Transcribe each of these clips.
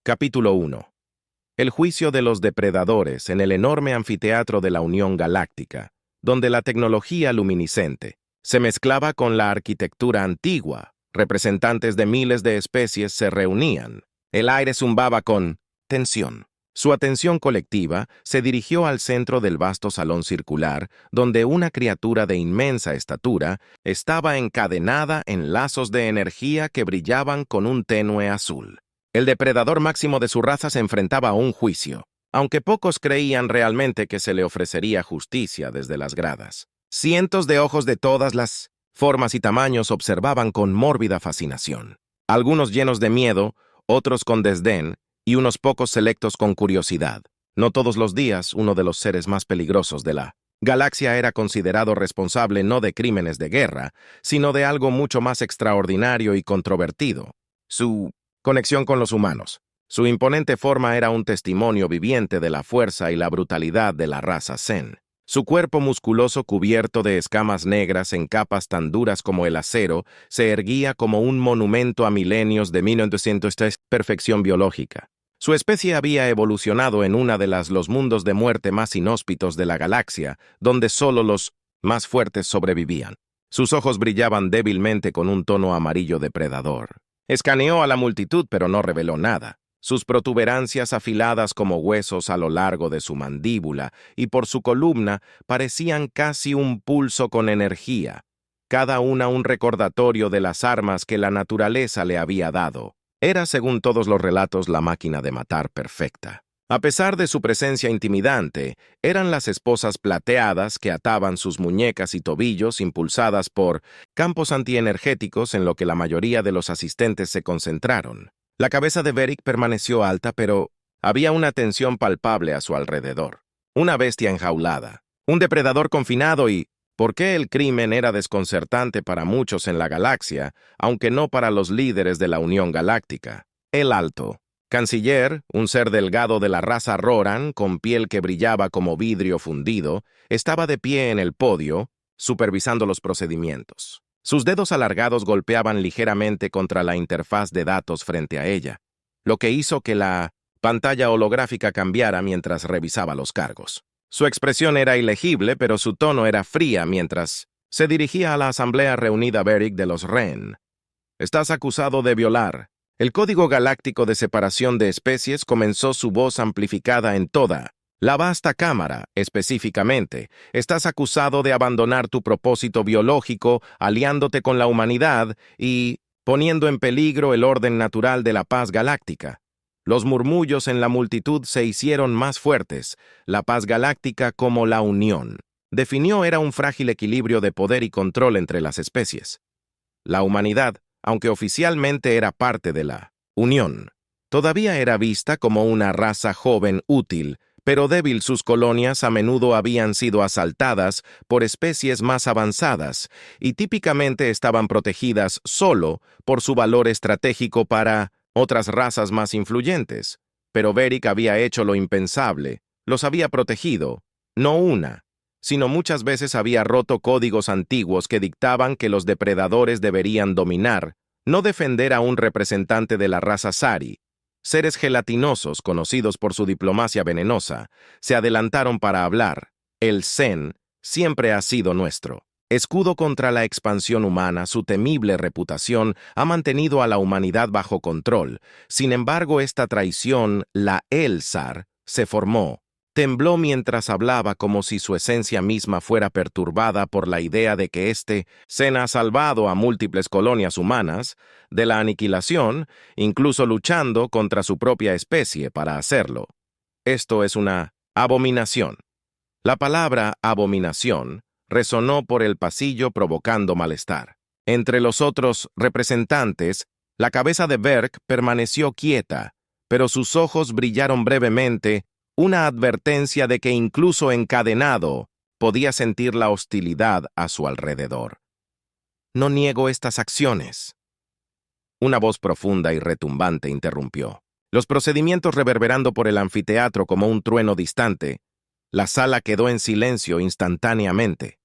Capítulo 1. El juicio de los depredadores en el enorme anfiteatro de la Unión Galáctica, donde la tecnología luminiscente se mezclaba con la arquitectura antigua. Representantes de miles de especies se reunían. El aire zumbaba con tensión. Su atención colectiva se dirigió al centro del vasto salón circular, donde una criatura de inmensa estatura estaba encadenada en lazos de energía que brillaban con un tenue azul. El depredador máximo de su raza se enfrentaba a un juicio, aunque pocos creían realmente que se le ofrecería justicia desde las gradas. Cientos de ojos de todas las formas y tamaños observaban con mórbida fascinación. Algunos llenos de miedo, otros con desdén, y unos pocos selectos con curiosidad. No todos los días uno de los seres más peligrosos de la galaxia era considerado responsable no de crímenes de guerra, sino de algo mucho más extraordinario y controvertido: su conexión con los humanos. Su imponente forma era un testimonio viviente de la fuerza y la brutalidad de la raza Zen. Su cuerpo musculoso cubierto de escamas negras en capas tan duras como el acero se erguía como un monumento a milenios de 1903 perfección biológica. Su especie había evolucionado en una de los mundos de muerte más inhóspitos de la galaxia, donde solo los más fuertes sobrevivían. Sus ojos brillaban débilmente con un tono amarillo depredador. Escaneó a la multitud, pero no reveló nada. Sus protuberancias afiladas como huesos a lo largo de su mandíbula y por su columna parecían casi un pulso con energía, cada una un recordatorio de las armas que la naturaleza le había dado. Era, según todos los relatos, la máquina de matar perfecta. A pesar de su presencia intimidante, eran las esposas plateadas que ataban sus muñecas y tobillos impulsadas por campos antienergéticos en lo que la mayoría de los asistentes se concentraron. La cabeza de Beric permaneció alta, pero había una tensión palpable a su alrededor. Una bestia enjaulada, un depredador confinado y... ¿Por qué el crimen era desconcertante para muchos en la galaxia, aunque no para los líderes de la Unión Galáctica? El Alto, canciller, un ser delgado de la raza Roran, con piel que brillaba como vidrio fundido, estaba de pie en el podio, supervisando los procedimientos. Sus dedos alargados golpeaban ligeramente contra la interfaz de datos frente a ella, lo que hizo que la pantalla holográfica cambiara mientras revisaba los cargos. Su expresión era ilegible, pero su tono era fría mientras se dirigía a la asamblea reunida Beric de los Ren. «Estás acusado de violar. El Código Galáctico de Separación de Especies», comenzó su voz amplificada en toda la vasta cámara. «Específicamente, estás acusado de abandonar tu propósito biológico, aliándote con la humanidad y poniendo en peligro el orden natural de la paz galáctica». Los murmullos en la multitud se hicieron más fuertes. La paz galáctica, como la unión, definió, era un frágil equilibrio de poder y control entre las especies. La humanidad, aunque oficialmente era parte de la unión, todavía era vista como una raza joven útil, pero débil. Sus colonias a menudo habían sido asaltadas por especies más avanzadas y típicamente estaban protegidas solo por su valor estratégico para otras razas más influyentes. Pero Beric había hecho lo impensable. Los había protegido, no una, sino muchas veces había roto códigos antiguos que dictaban que los depredadores deberían dominar, no defender a un representante de la raza Sari. Seres gelatinosos, conocidos por su diplomacia venenosa, se adelantaron para hablar. El Zen siempre ha sido nuestro escudo contra la expansión humana. Su temible reputación ha mantenido a la humanidad bajo control. Sin embargo, esta traición, la Elzar, se formó. Tembló mientras hablaba, como si su esencia misma fuera perturbada por la idea de que Zen ha salvado a múltiples colonias humanas de la aniquilación, incluso luchando contra su propia especie para hacerlo. Esto es una abominación. La palabra abominación resonó por el pasillo provocando malestar. Entre los otros representantes, la cabeza de Beric permaneció quieta, pero sus ojos brillaron brevemente, una advertencia de que incluso encadenado podía sentir la hostilidad a su alrededor. «No niego estas acciones». Una voz profunda y retumbante interrumpió. Los procedimientos reverberando por el anfiteatro como un trueno distante, la sala quedó en silencio instantáneamente.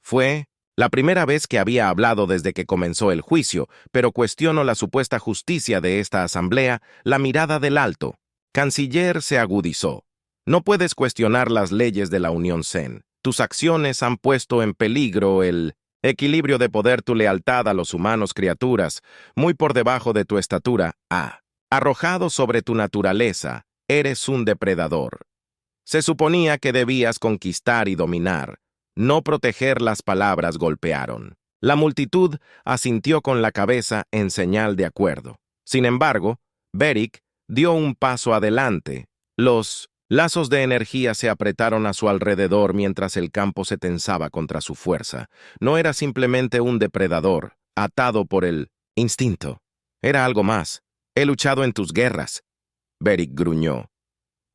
Fue La primera vez que había hablado desde que comenzó el juicio, pero cuestiono la supuesta justicia de esta asamblea, la mirada del alto canciller se agudizó. No puedes cuestionar las leyes de la Unión Zen. Tus acciones han puesto en peligro el equilibrio de poder, tu lealtad a los humanos, criaturas, muy por debajo de tu estatura. Arrojado sobre tu naturaleza, eres un depredador. Se suponía que debías conquistar y dominar. No proteger. Las palabras golpearon. La multitud asintió con la cabeza en señal de acuerdo. Sin embargo, Beric dio un paso adelante. Los lazos de energía se apretaron a su alrededor mientras el campo se tensaba contra su fuerza. No era simplemente un depredador, atado por el instinto. Era algo más. He luchado en tus guerras. Beric gruñó.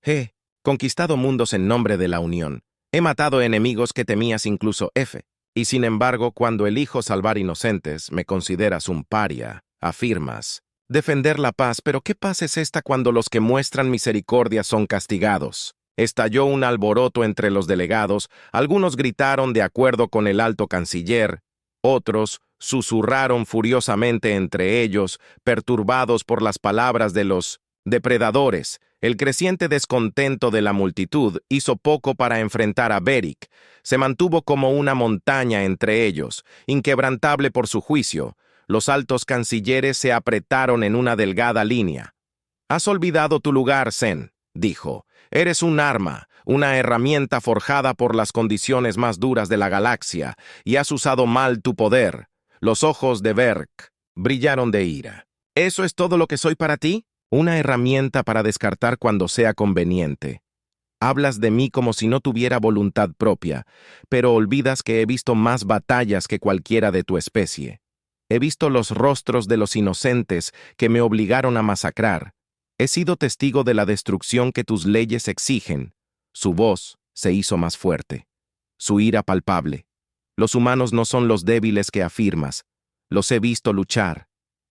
He conquistado mundos en nombre de la Unión. He matado enemigos que temías, incluso F. Y sin embargo, cuando elijo salvar inocentes, me consideras un paria, afirmas. Defender la paz, pero ¿qué paz es esta cuando los que muestran misericordia son castigados? Estalló un alboroto entre los delegados, algunos gritaron de acuerdo con el alto canciller, otros susurraron furiosamente entre ellos, perturbados por las palabras de los depredadores. El creciente descontento de la multitud hizo poco para enfrentar a Beric. Se mantuvo como una montaña entre ellos, inquebrantable por su juicio. Los altos cancilleres se apretaron en una delgada línea. «Has olvidado tu lugar, Zen», dijo. «Eres un arma, una herramienta forjada por las condiciones más duras de la galaxia, y has usado mal tu poder». Los ojos de Beric brillaron de ira. «¿Eso es todo lo que soy para ti? Una herramienta para descartar cuando sea conveniente. Hablas de mí como si no tuviera voluntad propia, pero olvidas que he visto más batallas que cualquiera de tu especie. He visto los rostros de los inocentes que me obligaron a masacrar. He sido testigo de la destrucción que tus leyes exigen». Su voz se hizo más fuerte, su ira palpable. «Los humanos no son los débiles que afirmas. Los he visto luchar.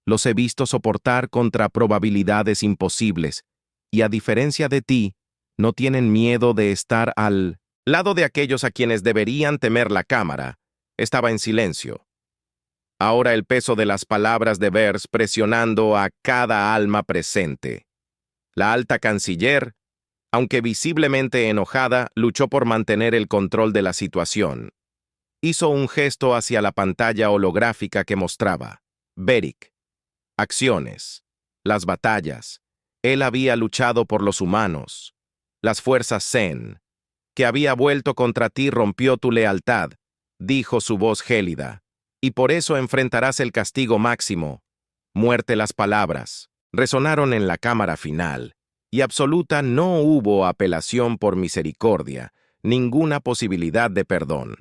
Los he visto soportar contra probabilidades imposibles, y a diferencia de ti, no tienen miedo de estar al lado de aquellos a quienes deberían temer». La cámara estaba en silencio. Ahora el peso de las palabras de Vers presionando a cada alma presente. La alta canciller, aunque visiblemente enojada, luchó por mantener el control de la situación. Hizo un gesto hacia la pantalla holográfica que mostraba Beric. Acciones, las batallas. Él había luchado por los humanos. Las fuerzas Zen, que había vuelto contra ti, rompió tu lealtad, dijo su voz gélida. Y por eso enfrentarás el castigo máximo. Muerte. Las palabras resonaron en la cámara final, y absoluta no hubo apelación por misericordia, ninguna posibilidad de perdón.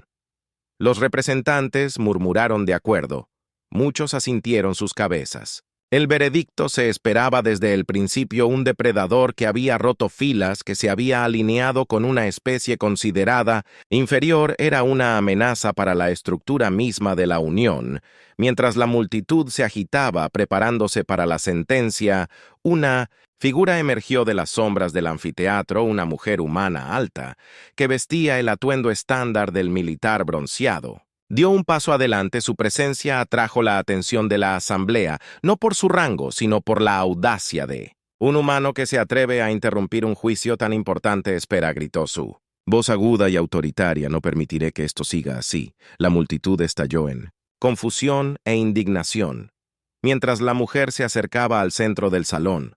Los representantes murmuraron de acuerdo. Muchos asintieron sus cabezas. El veredicto se esperaba desde el principio. Un depredador que había roto filas, que se había alineado con una especie considerada inferior, era una amenaza para la estructura misma de la Unión. Mientras la multitud se agitaba preparándose para la sentencia, una figura emergió de las sombras del anfiteatro, una mujer humana alta, que vestía el atuendo estándar del militar bronceado. Dio un paso adelante. Su presencia atrajo la atención de la asamblea, no por su rango, sino por la audacia de un humano que se atreve a interrumpir un juicio tan importante. «Espera», gritó su voz aguda y autoritaria. «No permitiré que esto siga así». La multitud estalló en confusión e indignación, mientras la mujer se acercaba al centro del salón.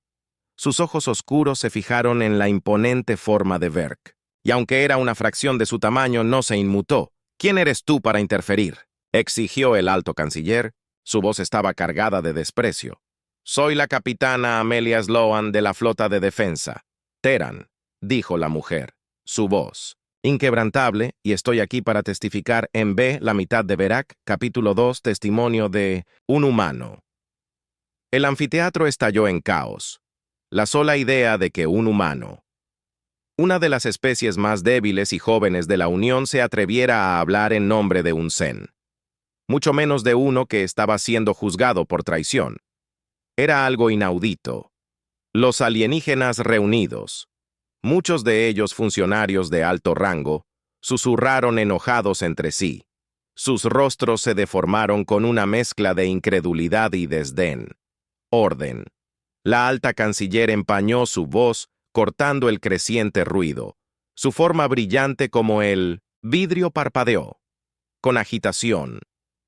Sus ojos oscuros se fijaron en la imponente forma de Beric, y aunque era una fracción de su tamaño, no se inmutó. «¿Quién eres tú para interferir?», exigió el alto canciller. Su voz estaba cargada de desprecio. «Soy la capitana Amelia Sloan de la flota de defensa. Terran», dijo la mujer, su voz inquebrantable, «y estoy aquí para testificar en B, la mitad de Beric, capítulo 2, testimonio de un humano». El anfiteatro estalló en caos. La sola idea de que un humano, una de las especies más débiles y jóvenes de la Unión, se atreviera a hablar en nombre de un Zen, mucho menos de uno que estaba siendo juzgado por traición, era algo inaudito. Los alienígenas reunidos, muchos de ellos funcionarios de alto rango, susurraron enojados entre sí. Sus rostros se deformaron con una mezcla de incredulidad y desdén. Orden. La alta canciller empañó su voz, cortando el creciente ruido. Su forma brillante como el vidrio parpadeó, con agitación,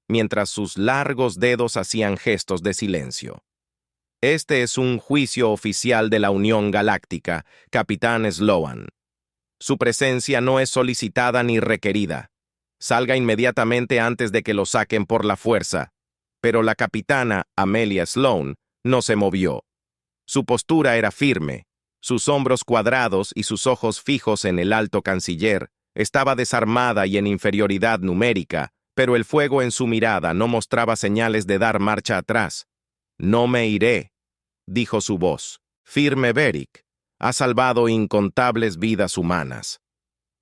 mientras sus largos dedos hacían gestos de silencio. Este es un juicio oficial de la Unión Galáctica, Capitán Sloan. Su presencia no es solicitada ni requerida. Salga inmediatamente antes de que lo saquen por la fuerza. Pero la capitana Amelia Sloan no se movió. Su postura era firme, sus hombros cuadrados y sus ojos fijos en el alto canciller. Estaba desarmada y en inferioridad numérica, pero el fuego en su mirada no mostraba señales de dar marcha atrás. «No me iré», dijo su voz. «Firme Beric. Ha salvado incontables vidas humanas.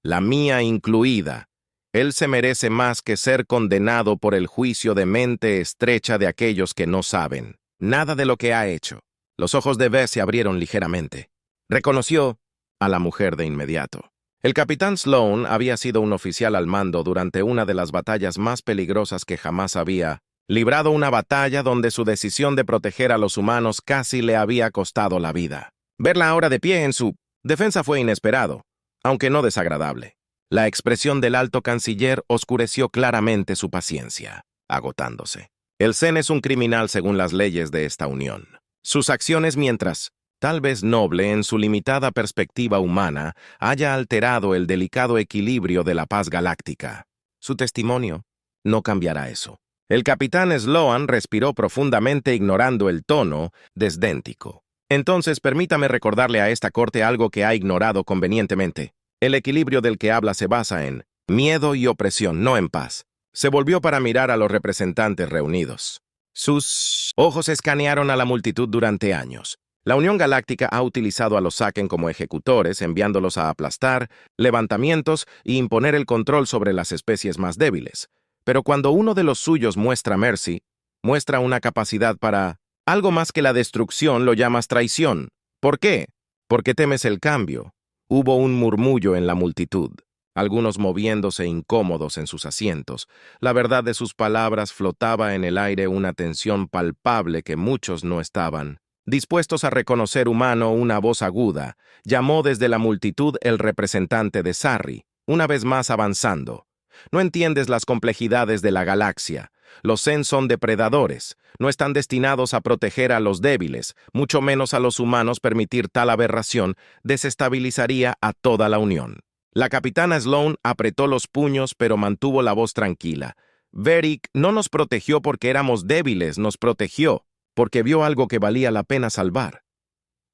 La mía incluida. Él se merece más que ser condenado por el juicio de mente estrecha de aquellos que no saben nada de lo que ha hecho». Los ojos de Beth se abrieron ligeramente. Reconoció a la mujer de inmediato. El capitán Sloan había sido un oficial al mando durante una de las batallas más peligrosas que jamás había librado, una batalla donde su decisión de proteger a los humanos casi le había costado la vida. Verla ahora de pie en su defensa fue inesperado, aunque no desagradable. La expresión del alto canciller oscureció claramente su paciencia, agotándose. El Zen es un criminal según las leyes de esta unión. Sus acciones, mientras tal vez noble en su limitada perspectiva humana, haya alterado el delicado equilibrio de la paz galáctica. Su testimonio no cambiará eso. El capitán Sloan respiró profundamente, ignorando el tono desdéntico. Entonces, permítame recordarle a esta corte algo que ha ignorado convenientemente. El equilibrio del que habla se basa en miedo y opresión, no en paz. Se volvió para mirar a los representantes reunidos. Sus ojos escanearon a la multitud durante años. La Unión Galáctica ha utilizado a los Saken como ejecutores, enviándolos a aplastar, levantamientos y imponer el control sobre las especies más débiles. Pero cuando uno de los suyos muestra mercy, muestra una capacidad para algo más que la destrucción, lo llamas traición. ¿Por qué? Porque temes el cambio. Hubo un murmullo en la multitud, algunos moviéndose incómodos en sus asientos. La verdad de sus palabras flotaba en el aire, una tensión palpable que muchos no estaban dispuestos a reconocer. Humano, una voz aguda, llamó desde la multitud el representante de Sarri, una vez más avanzando. No entiendes las complejidades de la galaxia. Los Zen son depredadores. No están destinados a proteger a los débiles, mucho menos a los humanos. Permitir tal aberración desestabilizaría a toda la Unión. La capitana Sloan apretó los puños, pero mantuvo la voz tranquila. Beric no nos protegió porque éramos débiles, nos protegió porque vio algo que valía la pena salvar.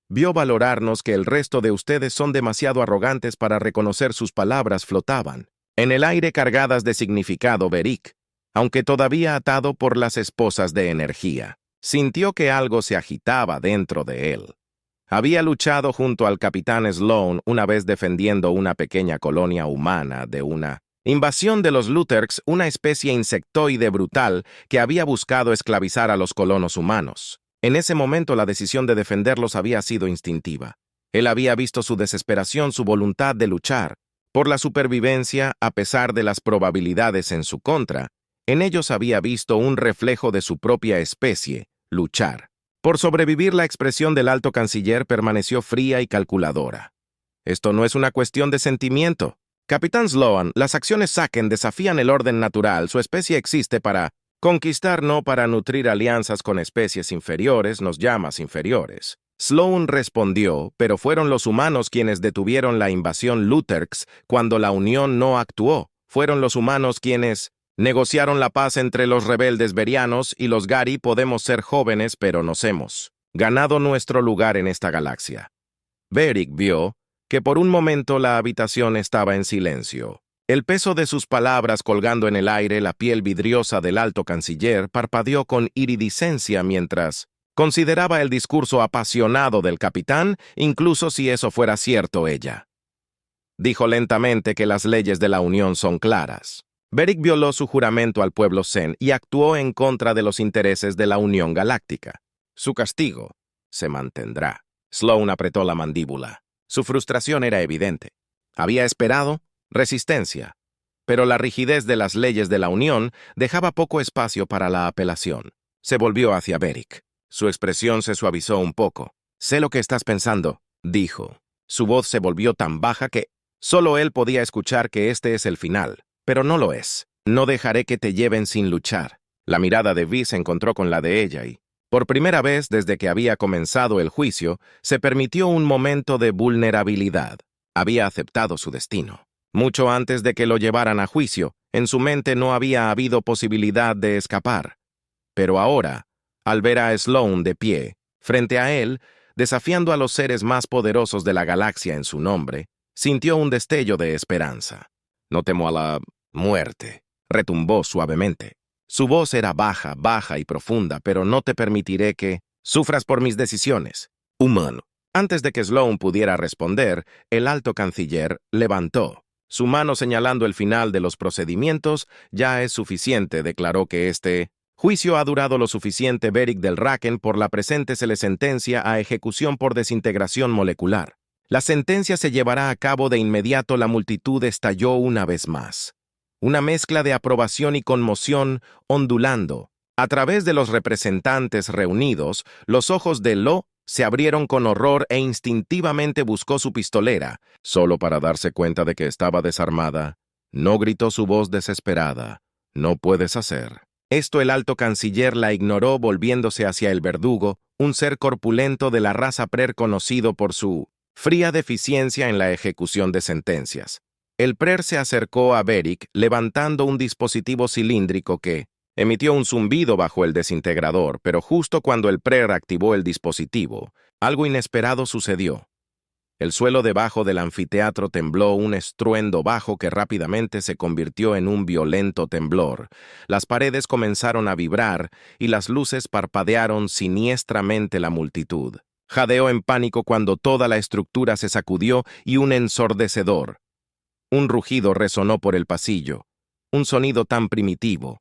Vio valorarnos, que el resto de ustedes son demasiado arrogantes para reconocer. Sus palabras flotaban en el aire, cargadas de significado. Beric, aunque todavía atado por las esposas de energía, sintió que algo se agitaba dentro de él. Había luchado junto al capitán Sloan una vez defendiendo una pequeña colonia humana de una invasión de los Luterks, una especie insectoide brutal que había buscado esclavizar a los colonos humanos. En ese momento la decisión de defenderlos había sido instintiva. Él había visto su desesperación, su voluntad de luchar por la supervivencia a pesar de las probabilidades en su contra. En ellos había visto un reflejo de su propia especie, luchar por sobrevivir. La expresión del alto canciller permaneció fría y calculadora. Esto no es una cuestión de sentimiento. Capitán Sloan, las acciones Saken desafían el orden natural. Su especie existe para conquistar, no para nutrir alianzas con especies inferiores. Nos llamas inferiores. Sloan respondió, pero fueron los humanos quienes detuvieron la invasión Luterks cuando la Unión no actuó. Fueron los humanos quienes negociaron la paz entre los rebeldes berianos y los Gari. Podemos ser jóvenes, pero nos hemos ganado nuestro lugar en esta galaxia. Beric vio que por un momento la habitación estaba en silencio. El peso de sus palabras colgando en el aire, la piel vidriosa del alto canciller parpadeó con iridiscencia mientras consideraba el discurso apasionado del capitán, incluso si eso fuera cierto. Ella dijo lentamente que las leyes de la Unión son claras. Beric violó su juramento al pueblo Zen y actuó en contra de los intereses de la Unión Galáctica. Su castigo se mantendrá. Sloan apretó la mandíbula. Su frustración era evidente. Había esperado resistencia, pero la rigidez de las leyes de la Unión dejaba poco espacio para la apelación. Se volvió hacia Beric. Su expresión se suavizó un poco. «Sé lo que estás pensando», dijo. Su voz se volvió tan baja que solo él podía escuchar que este es el final. Pero no lo es. No dejaré que te lleven sin luchar. La mirada de Vi se encontró con la de ella y, por primera vez desde que había comenzado el juicio, se permitió un momento de vulnerabilidad. Había aceptado su destino. Mucho antes de que lo llevaran a juicio, en su mente no había habido posibilidad de escapar. Pero ahora, al ver a Sloane de pie, frente a él, desafiando a los seres más poderosos de la galaxia en su nombre, sintió un destello de esperanza. «No temo a la muerte», retumbó suavemente. Su voz era baja, baja y profunda, pero no te permitiré que sufras por mis decisiones. Humano. Antes de que Sloane pudiera responder, el alto canciller levantó. Su mano señalando el final de los procedimientos, «Ya es suficiente», declaró que este juicio ha durado lo suficiente. Beric del Raken, por la presente se le sentencia a ejecución por desintegración molecular. La sentencia se llevará a cabo de inmediato. La multitud estalló una vez más. Una mezcla de aprobación y conmoción ondulando. A través de los representantes reunidos, los ojos de Lo se abrieron con horror e instintivamente buscó su pistolera, solo para darse cuenta de que estaba desarmada. No gritó su voz desesperada. «No puedes hacer». Esto el alto canciller la ignoró, volviéndose hacia el verdugo, un ser corpulento de la raza Prer conocido por su fría deficiencia en la ejecución de sentencias. El Prer se acercó a Beric levantando un dispositivo cilíndrico que emitió un zumbido bajo el desintegrador, pero justo cuando el Prer activó el dispositivo, algo inesperado sucedió. El suelo debajo del anfiteatro tembló, un estruendo bajo que rápidamente se convirtió en un violento temblor. Las paredes comenzaron a vibrar y las luces parpadearon siniestramente. La multitud jadeó en pánico cuando toda la estructura se sacudió y un ensordecedor. Un rugido resonó por el pasillo, un sonido tan primitivo,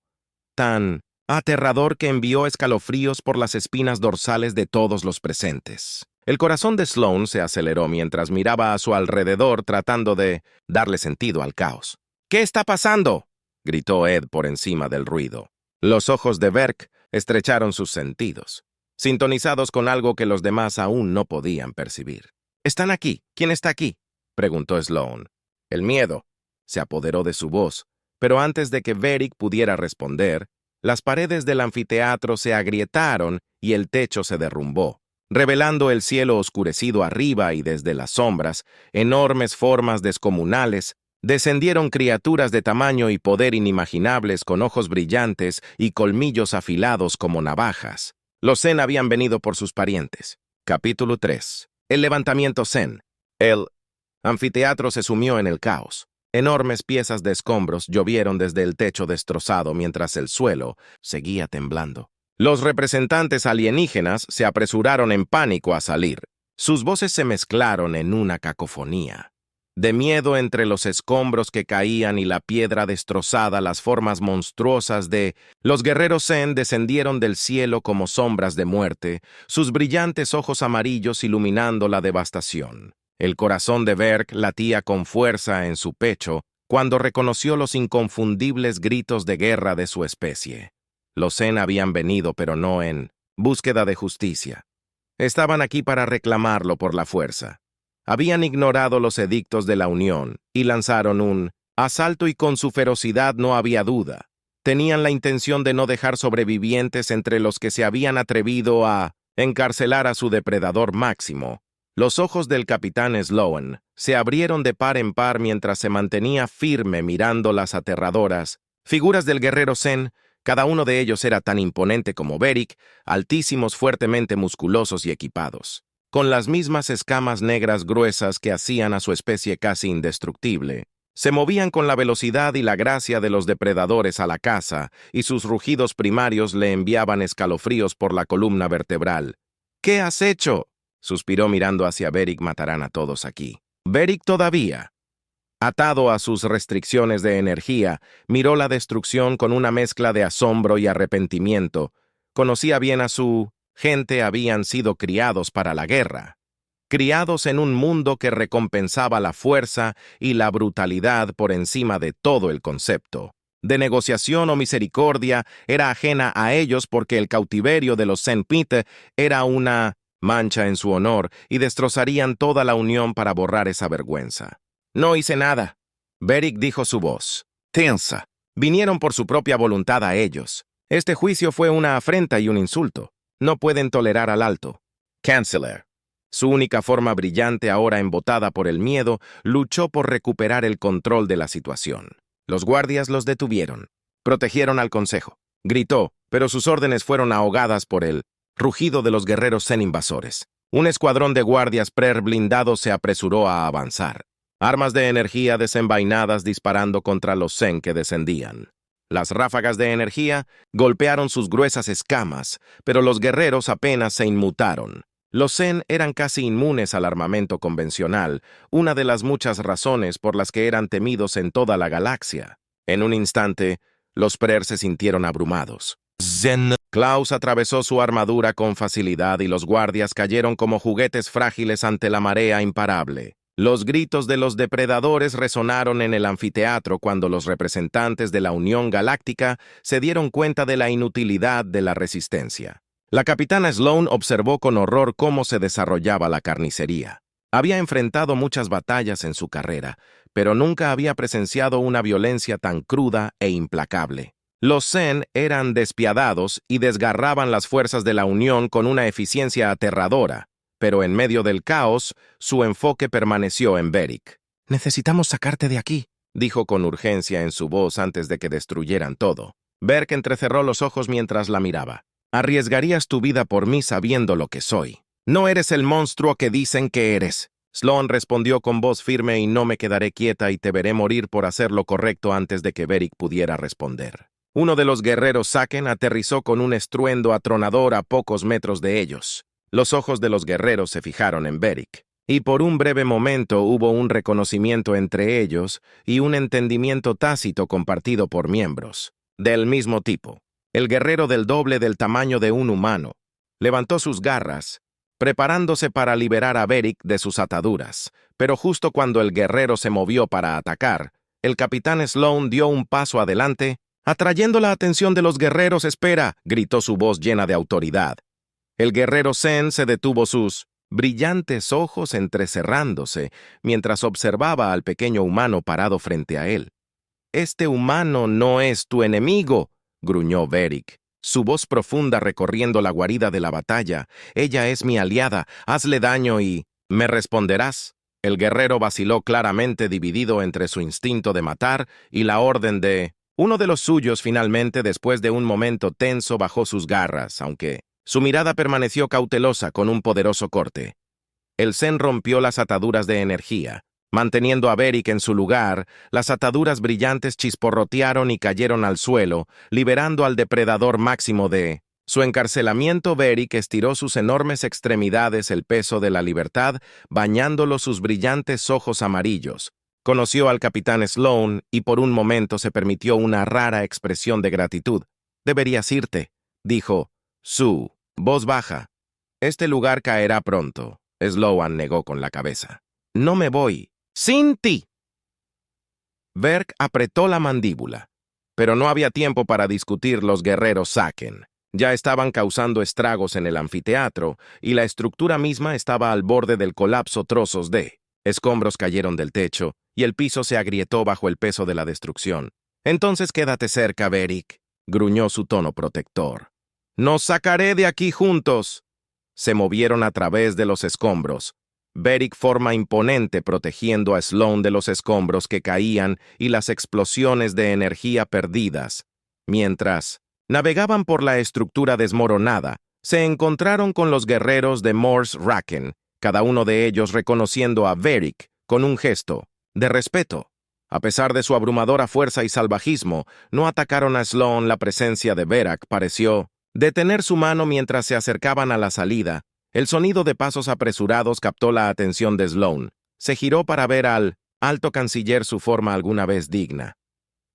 tan aterrador que envió escalofríos por las espinas dorsales de todos los presentes. El corazón de Sloane se aceleró mientras miraba a su alrededor tratando de darle sentido al caos. «¿Qué está pasando?», gritó Ed por encima del ruido. Los ojos de Beric estrecharon sus sentidos, sintonizados con algo que los demás aún no podían percibir. «¿Están aquí? ¿Quién está aquí?», preguntó Sloane. El miedo se apoderó de su voz, pero antes de que Beric pudiera responder, las paredes del anfiteatro se agrietaron y el techo se derrumbó, revelando el cielo oscurecido arriba, y desde las sombras, enormes formas descomunales, descendieron criaturas de tamaño y poder inimaginables con ojos brillantes y colmillos afilados como navajas. Los Zen habían venido por sus parientes. Capítulo 3. El levantamiento Zen. El anfiteatro se sumió en el caos. Enormes piezas de escombros llovieron desde el techo destrozado mientras el suelo seguía temblando. Los representantes alienígenas se apresuraron en pánico a salir. Sus voces se mezclaron en una cacofonía. De miedo entre los escombros que caían y la piedra destrozada, las formas monstruosas de los guerreros Zen descendieron del cielo como sombras de muerte, sus brillantes ojos amarillos iluminando la devastación. El corazón de Beric latía con fuerza en su pecho cuando reconoció los inconfundibles gritos de guerra de su especie. Los Zen habían venido, pero no en búsqueda de justicia. Estaban aquí para reclamarlo por la fuerza. Habían ignorado los edictos de la Unión y lanzaron un asalto, y con su ferocidad no había duda. Tenían la intención de no dejar sobrevivientes entre los que se habían atrevido a encarcelar a su depredador máximo. Los ojos del capitán Sloane se abrieron de par en par mientras se mantenía firme mirando las aterradoras figuras del guerrero Zen. Cada uno de ellos era tan imponente como Beric, altísimos, fuertemente musculosos y equipados, con las mismas escamas negras gruesas que hacían a su especie casi indestructible. Se movían con la velocidad y la gracia de los depredadores a la caza, y sus rugidos primarios le enviaban escalofríos por la columna vertebral. «¿Qué has hecho?», suspiró mirando hacia Beric. «Matarán a todos aquí». Beric todavía, atado a sus restricciones de energía, miró la destrucción con una mezcla de asombro y arrepentimiento. Conocía bien a su gente, habían sido criados para la guerra. criados en un mundo que recompensaba la fuerza y la brutalidad por encima de todo el concepto de negociación o misericordia, era ajena a ellos porque el cautiverio de los Senpite era una mancha en su honor y destrozarían toda la unión para borrar esa vergüenza. No hice nada. Beric dijo su voz tensa. Vinieron por su propia voluntad a ellos. Este juicio fue una afrenta y un insulto. No pueden tolerar al alto. Canciller. Su única forma brillante, ahora embotada por el miedo, luchó por recuperar el control de la situación. Los guardias los detuvieron. Protegieron al consejo. Gritó, pero sus órdenes fueron ahogadas por el rugido de los guerreros Zen invasores. Un escuadrón de guardias blindados se apresuró a avanzar. Armas de energía desenvainadas disparando contra los Zen que descendían. Las ráfagas de energía golpearon sus gruesas escamas, pero los guerreros apenas se inmutaron. Los Zen eran casi inmunes al armamento convencional, una de las muchas razones por las que eran temidos en toda la galaxia. En un instante, los Prer se sintieron abrumados. Zen. Klaus atravesó su armadura con facilidad y los guardias cayeron como juguetes frágiles ante la marea imparable. Los gritos de los depredadores resonaron en el anfiteatro cuando los representantes de la Unión Galáctica se dieron cuenta de la inutilidad de la resistencia. La capitana Sloane observó con horror cómo se desarrollaba la carnicería. Había enfrentado muchas batallas en su carrera, pero nunca había presenciado una violencia tan cruda e implacable. Los Zen eran despiadados y desgarraban las fuerzas de la Unión con una eficiencia aterradora, pero en medio del caos, su enfoque permaneció en Beric. «Necesitamos sacarte de aquí», dijo con urgencia en su voz antes de que destruyeran todo. Beric entrecerró los ojos mientras la miraba. «Arriesgarías tu vida por mí sabiendo lo que soy. No eres el monstruo que dicen que eres». Sloane respondió con voz firme y no me quedaré quieta y te veré morir por hacer lo correcto antes de que Beric pudiera responder. Uno de los guerreros Saken aterrizó con un estruendo atronador a pocos metros de ellos. Los ojos de los guerreros se fijaron en Beric, y por un breve momento hubo un reconocimiento entre ellos y un entendimiento tácito compartido por miembros del mismo tipo. El guerrero del doble del tamaño de un humano levantó sus garras, preparándose para liberar a Beric de sus ataduras, pero justo cuando el guerrero se movió para atacar, el capitán Sloane dio un paso adelante, atrayendo la atención de los guerreros. «Espera», gritó su voz llena de autoridad. El guerrero Zen se detuvo, sus brillantes ojos entrecerrándose, mientras observaba al pequeño humano parado frente a él. «Este humano no es tu enemigo», gruñó Beric, su voz profunda recorriendo la guarida de la batalla. «Ella es mi aliada, hazle daño y me responderás». El guerrero vaciló, claramente dividido entre su instinto de matar y la orden de uno de los suyos. Finalmente, después de un momento tenso, bajó sus garras, aunque su mirada permaneció cautelosa con un poderoso corte. El Zen rompió las ataduras de energía. Manteniendo a Beric en su lugar, las ataduras brillantes chisporrotearon y cayeron al suelo, liberando al depredador máximo de su encarcelamiento. Beric estiró sus enormes extremidades, el peso de la libertad bañándolo sus brillantes ojos amarillos. Conoció al capitán Sloane y por un momento se permitió una rara expresión de gratitud. «Deberías irte», dijo su voz baja. «Este lugar caerá pronto», Sloane negó con la cabeza. «No me voy sin ti». Beric apretó la mandíbula, pero no había tiempo para discutir. Los guerreros Saken ya estaban causando estragos en el anfiteatro y la estructura misma estaba al borde del colapso. Trozos de escombros cayeron del techo y el piso se agrietó bajo el peso de la destrucción. «Entonces quédate cerca, Beric», gruñó su tono protector. «Nos sacaré de aquí juntos». Se movieron a través de los escombros. Beric, forma imponente, protegiendo a Sloane de los escombros que caían y las explosiones de energía perdidas. Mientras navegaban por la estructura desmoronada, se encontraron con los guerreros de Morse Raken, cada uno de ellos reconociendo a Beric con un gesto de respeto. A pesar de su abrumadora fuerza y salvajismo, no atacaron a Sloane. La presencia de Beric pareció detener su mano mientras se acercaban a la salida. El sonido de pasos apresurados captó la atención de Sloane. Se giró para ver al alto canciller, su forma alguna vez digna,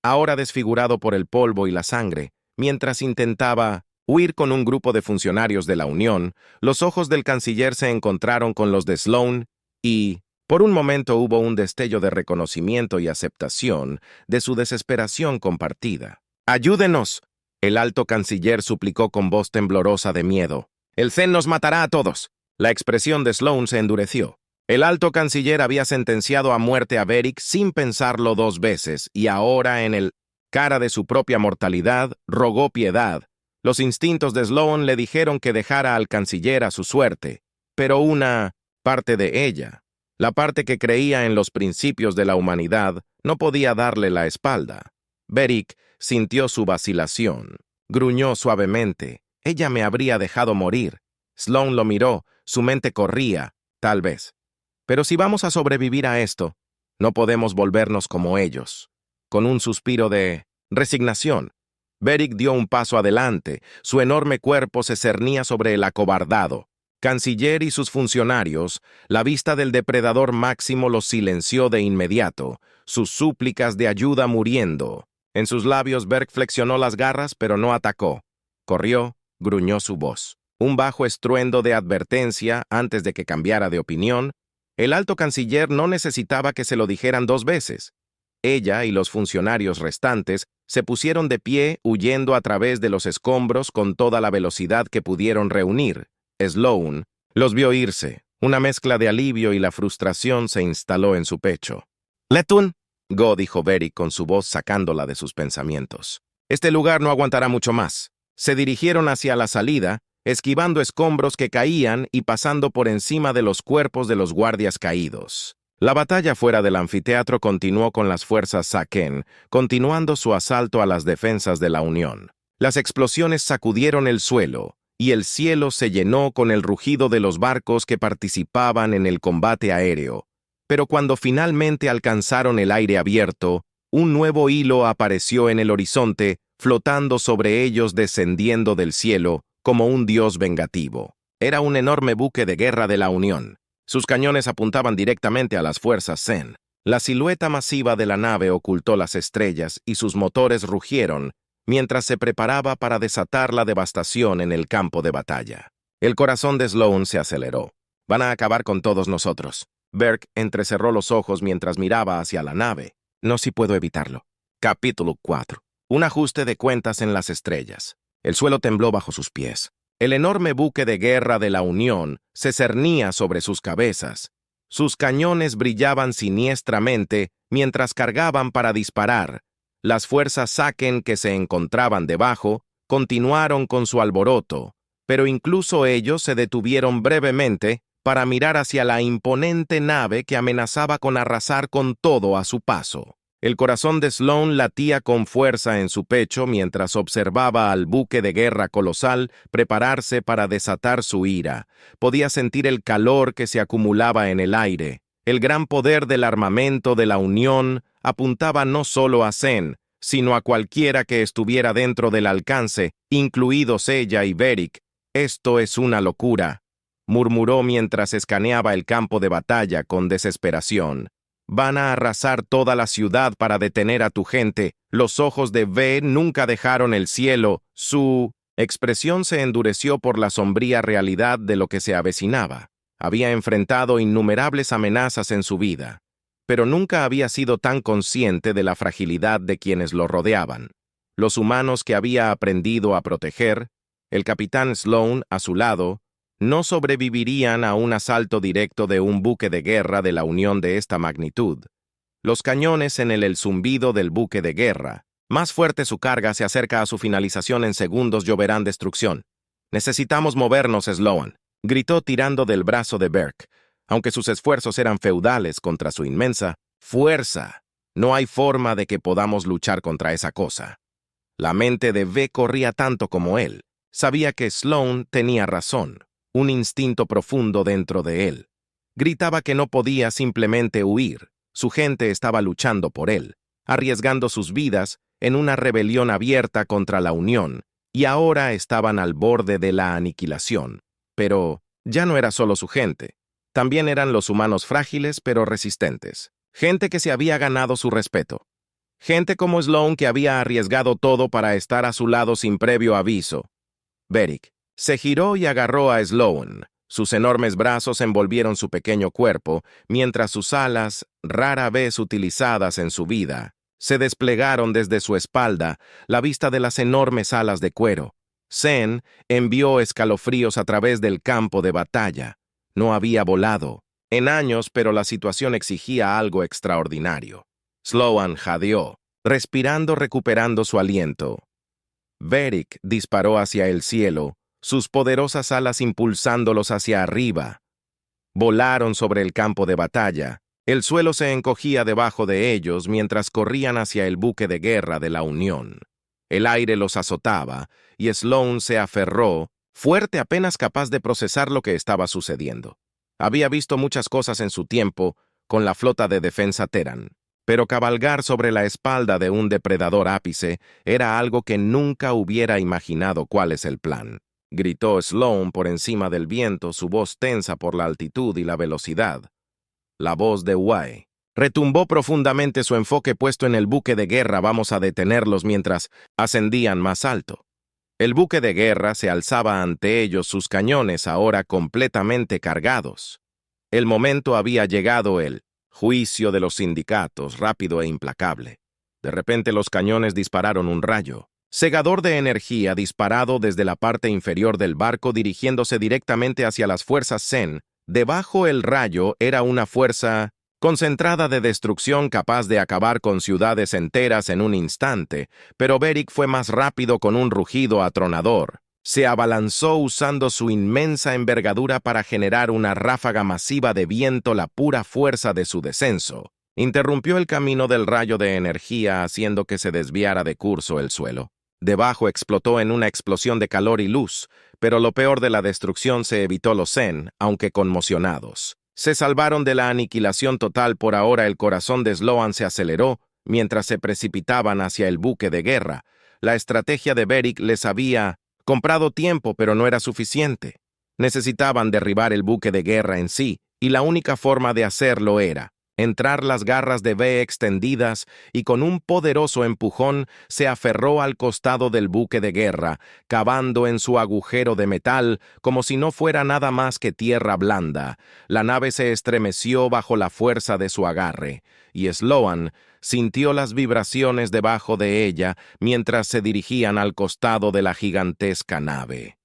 ahora desfigurado por el polvo y la sangre, mientras intentaba huir con un grupo de funcionarios de la Unión, los ojos del canciller se encontraron con los de Sloan y, por un momento hubo un destello de reconocimiento y aceptación de su desesperación compartida. ¡Ayúdenos!, el alto canciller suplicó con voz temblorosa de miedo. «El Zen nos matará a todos». La expresión de Sloan se endureció. El alto canciller había sentenciado a muerte a Beric sin pensarlo 2 veces y ahora, en el cara de su propia mortalidad, rogó piedad. Los instintos de Sloan le dijeron que dejara al canciller a su suerte, pero una parte de ella, la parte que creía en los principios de la humanidad, no podía darle la espalda. Beric sintió su vacilación. Gruñó suavemente. Ella me habría dejado morir. Sloan lo miró, su mente corría, tal vez. Pero si vamos a sobrevivir a esto, no podemos volvernos como ellos. Con un suspiro de resignación, Beric dio un paso adelante. Su enorme cuerpo se cernía sobre el acobardado. Canciller y sus funcionarios, la vista del depredador máximo los silenció de inmediato, sus súplicas de ayuda muriendo. En sus labios Beric flexionó las garras, pero no atacó. Corrió, gruñó su voz. Un bajo estruendo de advertencia antes de que cambiara de opinión. El alto canciller no necesitaba que se lo dijeran 2 veces. Ella y los funcionarios restantes se pusieron de pie huyendo a través de los escombros con toda la velocidad que pudieron reunir. Sloan los vio irse. Una mezcla de alivio y la frustración se instaló en su pecho. «Letun», dijo Beric con su voz sacándola de sus pensamientos. «Este lugar no aguantará mucho más». Se dirigieron hacia la salida, esquivando escombros que caían y pasando por encima de los cuerpos de los guardias caídos. La batalla fuera del anfiteatro continuó con las fuerzas Saquen, continuando su asalto a las defensas de la Unión. Las explosiones sacudieron el suelo, y el cielo se llenó con el rugido de los barcos que participaban en el combate aéreo. Pero cuando finalmente alcanzaron el aire abierto, un nuevo hilo apareció en el horizonte, flotando sobre ellos descendiendo del cielo, como un dios vengativo. Era un enorme buque de guerra de la Unión. Sus cañones apuntaban directamente a las fuerzas Zen. La silueta masiva de la nave ocultó las estrellas y sus motores rugieron mientras se preparaba para desatar la devastación en el campo de batalla. El corazón de Sloan se aceleró. «Van a acabar con todos nosotros». Beric entrecerró los ojos mientras miraba hacia la nave. «No si puedo evitarlo». Capítulo 4. Un ajuste de cuentas en las estrellas. El suelo tembló bajo sus pies. El enorme buque de guerra de la Unión se cernía sobre sus cabezas. Sus cañones brillaban siniestramente mientras cargaban para disparar. Las fuerzas Saquen que se encontraban debajo continuaron con su alboroto, pero incluso ellos se detuvieron brevemente para mirar hacia la imponente nave que amenazaba con arrasar con todo a su paso. El corazón de Sloan latía con fuerza en su pecho mientras observaba al buque de guerra colosal prepararse para desatar su ira. Podía sentir el calor que se acumulaba en el aire. El gran poder del armamento de la Unión apuntaba no solo a Zen, sino a cualquiera que estuviera dentro del alcance, incluidos ella y Beric. «Esto es una locura», murmuró mientras escaneaba el campo de batalla con desesperación. «Van a arrasar toda la ciudad para detener a tu gente». Los ojos de V nunca dejaron el cielo. Su expresión se endureció por la sombría realidad de lo que se avecinaba. Había enfrentado innumerables amenazas en su vida, pero nunca había sido tan consciente de la fragilidad de quienes lo rodeaban. Los humanos que había aprendido a proteger, el capitán Sloan a su lado, no sobrevivirían a un asalto directo de un buque de guerra de la Unión de esta magnitud. Los cañones en el zumbido del buque de guerra. Más fuerte su carga se acerca a su finalización en segundos lloverán destrucción. «Necesitamos movernos, Sloan», gritó tirando del brazo de Beric. Aunque sus esfuerzos eran feudales contra su inmensa fuerza, no hay forma de que podamos luchar contra esa cosa. La mente de V corría tanto como él. Sabía que Sloan tenía razón. Un instinto profundo dentro de él. Gritaba que no podía simplemente huir. Su gente estaba luchando por él, arriesgando sus vidas en una rebelión abierta contra la Unión, y ahora estaban al borde de la aniquilación. Pero ya no era solo su gente. También eran los humanos frágiles pero resistentes. Gente que se había ganado su respeto. Gente como Sloan que había arriesgado todo para estar a su lado sin previo aviso. Beric se giró y agarró a Sloan. Sus enormes brazos envolvieron su pequeño cuerpo, mientras sus alas, rara vez utilizadas en su vida, se desplegaron desde su espalda, la vista de las enormes alas de cuero. Zen envió escalofríos a través del campo de batalla. No había volado en años, pero la situación exigía algo extraordinario. Sloan jadeó, respirando, recuperando su aliento. Beric disparó hacia el cielo, sus poderosas alas impulsándolos hacia arriba. Volaron sobre el campo de batalla. El suelo se encogía debajo de ellos mientras corrían hacia el buque de guerra de la Unión. El aire los azotaba, y Sloan se aferró, fuerte, apenas capaz de procesar lo que estaba sucediendo. Había visto muchas cosas en su tiempo con la flota de defensa Terran, pero cabalgar sobre la espalda de un depredador ápice era algo que nunca hubiera imaginado. ¿Cuál es el plan?, gritó Sloan por encima del viento, su voz tensa por la altitud y la velocidad. La voz de Wei retumbó profundamente, su enfoque puesto en el buque de guerra. Vamos a detenerlos mientras ascendían más alto. El buque de guerra se alzaba ante ellos, sus cañones ahora completamente cargados. El momento había llegado, el juicio de los sindicatos, rápido e implacable. De repente los cañones dispararon un rayo cegador de energía disparado desde la parte inferior del barco, dirigiéndose directamente hacia las fuerzas Zen. Debajo el rayo era una fuerza concentrada de destrucción capaz de acabar con ciudades enteras en un instante, pero Beric fue más rápido. Con un rugido atronador, se abalanzó usando su inmensa envergadura para generar una ráfaga masiva de viento. La pura fuerza de su descenso interrumpió el camino del rayo de energía, haciendo que se desviara de curso el suelo. Debajo explotó en una explosión de calor y luz, pero lo peor de la destrucción se evitó. Los Zen, aunque conmocionados, se salvaron de la aniquilación total. Por ahora el corazón de Sloan se aceleró mientras se precipitaban hacia el buque de guerra. La estrategia de Beric les había comprado tiempo, pero no era suficiente. Necesitaban derribar el buque de guerra en sí, y la única forma de hacerlo era entrar. Las garras de B extendidas, y con un poderoso empujón se aferró al costado del buque de guerra, cavando en su agujero de metal como si no fuera nada más que tierra blanda. La nave se estremeció bajo la fuerza de su agarre, y Sloan sintió las vibraciones debajo de ella mientras se dirigían al costado de la gigantesca nave.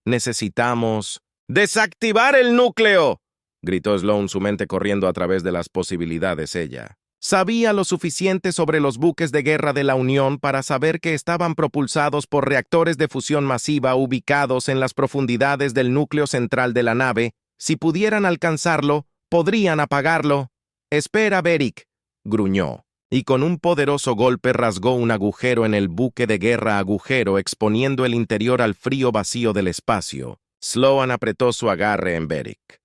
«Necesitamos desactivar el núcleo», gritó Sloan, su mente corriendo a través de las posibilidades. Ella sabía lo suficiente sobre los buques de guerra de la Unión para saber que estaban propulsados por reactores de fusión masiva ubicados en las profundidades del núcleo central de la nave. Si pudieran alcanzarlo, podrían apagarlo. «Espera, Beric», gruñó, y con un poderoso golpe rasgó un agujero en el buque de guerra, agujero exponiendo el interior al frío vacío del espacio. Sloan apretó su agarre en Beric.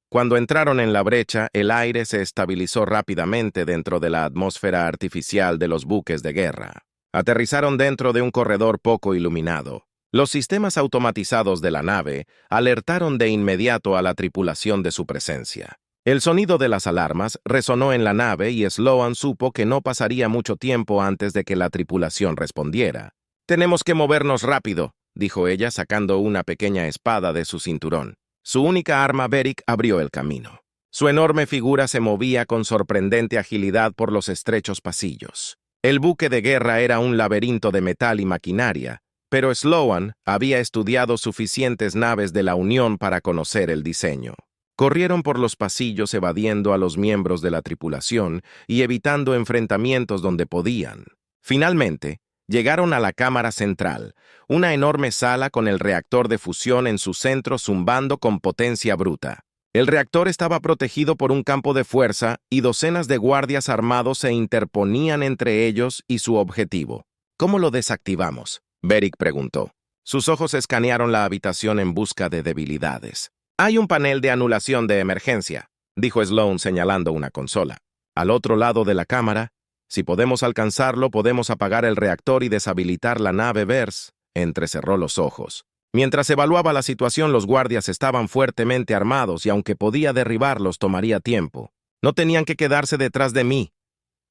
Cuando entraron en la brecha, el aire se estabilizó rápidamente dentro de la atmósfera artificial de los buques de guerra. Aterrizaron dentro de un corredor poco iluminado. Los sistemas automatizados de la nave alertaron de inmediato a la tripulación de su presencia. El sonido de las alarmas resonó en la nave y Sloan supo que no pasaría mucho tiempo antes de que la tripulación respondiera. «Tenemos que movernos rápido», dijo ella, sacando una pequeña espada de su cinturón. Su única arma. Beric abrió el camino. Su enorme figura se movía con sorprendente agilidad por los estrechos pasillos. El buque de guerra era un laberinto de metal y maquinaria, pero Sloan había estudiado suficientes naves de la Unión para conocer el diseño. Corrieron por los pasillos evadiendo a los miembros de la tripulación y evitando enfrentamientos donde podían. Finalmente, llegaron a la cámara central, una enorme sala con el reactor de fusión en su centro zumbando con potencia bruta. El reactor estaba protegido por un campo de fuerza y docenas de guardias armados se interponían entre ellos y su objetivo. «¿Cómo lo desactivamos?», Beric preguntó. Sus ojos escanearon la habitación en busca de debilidades. «Hay un panel de anulación de emergencia», dijo Sloan señalando una consola. «Al otro lado de la cámara. Si podemos alcanzarlo, podemos apagar el reactor y deshabilitar la nave». Vers entrecerró los ojos. Mientras evaluaba la situación, los guardias estaban fuertemente armados y aunque podía derribarlos, tomaría tiempo. «No tenían que quedarse detrás de mí».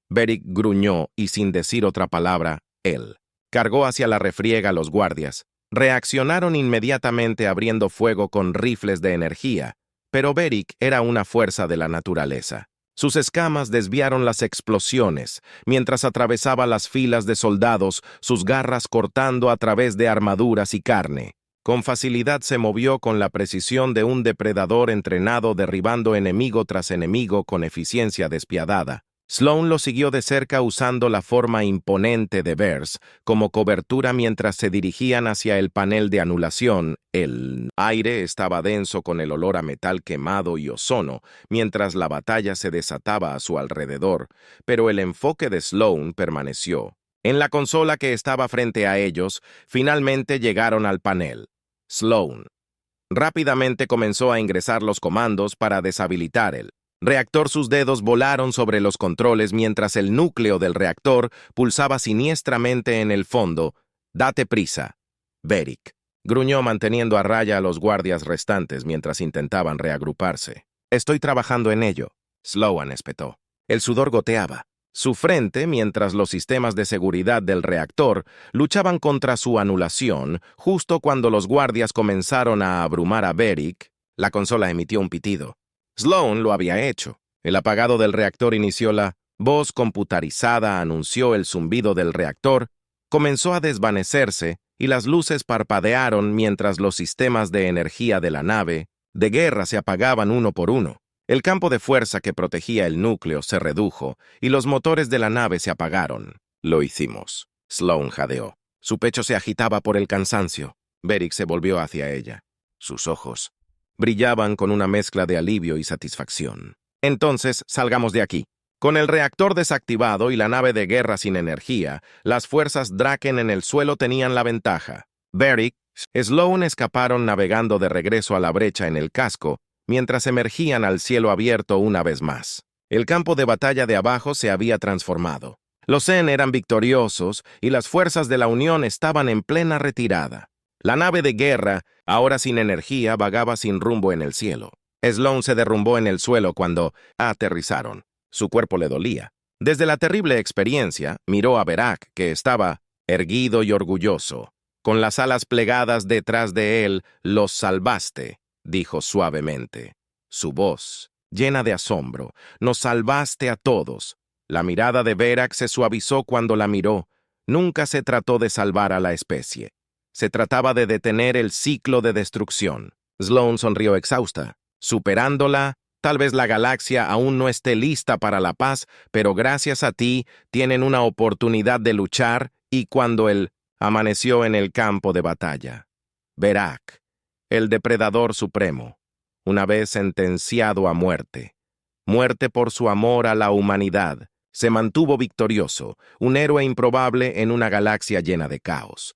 Beric gruñó y sin decir otra palabra, él cargó hacia la refriega a los guardias. Reaccionaron inmediatamente abriendo fuego con rifles de energía, pero Beric era una fuerza de la naturaleza. Sus escamas desviaron las explosiones, mientras atravesaba las filas de soldados, sus garras cortando a través de armaduras y carne. Con facilidad se movió con la precisión de un depredador entrenado derribando enemigo tras enemigo con eficiencia despiadada. Sloane lo siguió de cerca usando la forma imponente de Bears como cobertura mientras se dirigían hacia el panel de anulación. El aire estaba denso con el olor a metal quemado y ozono, mientras la batalla se desataba a su alrededor, pero el enfoque de Sloane permaneció. En la consola que estaba frente a ellos, finalmente llegaron al panel. Sloane rápidamente comenzó a ingresar los comandos para deshabilitar el reactor. Sus dedos volaron sobre los controles mientras el núcleo del reactor pulsaba siniestramente en el fondo. «Date prisa, Beric», gruñó manteniendo a raya a los guardias restantes mientras intentaban reagruparse. «Estoy trabajando en ello», Sloane espetó. El sudor goteaba su frente mientras los sistemas de seguridad del reactor luchaban contra su anulación. Justo cuando los guardias comenzaron a abrumar a Beric, la consola emitió un pitido. Sloane lo había hecho. El apagado del reactor inició. La voz computarizada anunció el zumbido del reactor, comenzó a desvanecerse y las luces parpadearon mientras los sistemas de energía de la nave de guerra se apagaban uno por uno. El campo de fuerza que protegía el núcleo se redujo y los motores de la nave se apagaron. «Lo hicimos», Sloane jadeó. Su pecho se agitaba por el cansancio. Beric se volvió hacia ella. Sus ojos brillaban con una mezcla de alivio y satisfacción. «Entonces, salgamos de aquí». Con el reactor desactivado y la nave de guerra sin energía, las fuerzas Draken en el suelo tenían la ventaja. Beric y Sloane escaparon navegando de regreso a la brecha en el casco, mientras emergían al cielo abierto una vez más. El campo de batalla de abajo se había transformado. Los Zen eran victoriosos y las fuerzas de la Unión estaban en plena retirada. La nave de guerra, ahora sin energía, vagaba sin rumbo en el cielo. Sloane se derrumbó en el suelo cuando aterrizaron. Su cuerpo le dolía. Desde la terrible experiencia, miró a Beric, que estaba erguido y orgulloso. «Con las alas plegadas detrás de él, los salvaste», dijo suavemente. Su voz, llena de asombro. «Nos salvaste a todos». La mirada de Beric se suavizó cuando la miró. Nunca se trató de salvar a la especie. Se trataba de detener el ciclo de destrucción. Sloane sonrió exhausta. «Superándola, tal vez la galaxia aún no esté lista para la paz, pero gracias a ti tienen una oportunidad de luchar». Y cuando él amaneció en el campo de batalla, Beric, el depredador supremo, una vez sentenciado a muerte por su amor a la humanidad, se mantuvo victorioso, un héroe improbable en una galaxia llena de caos.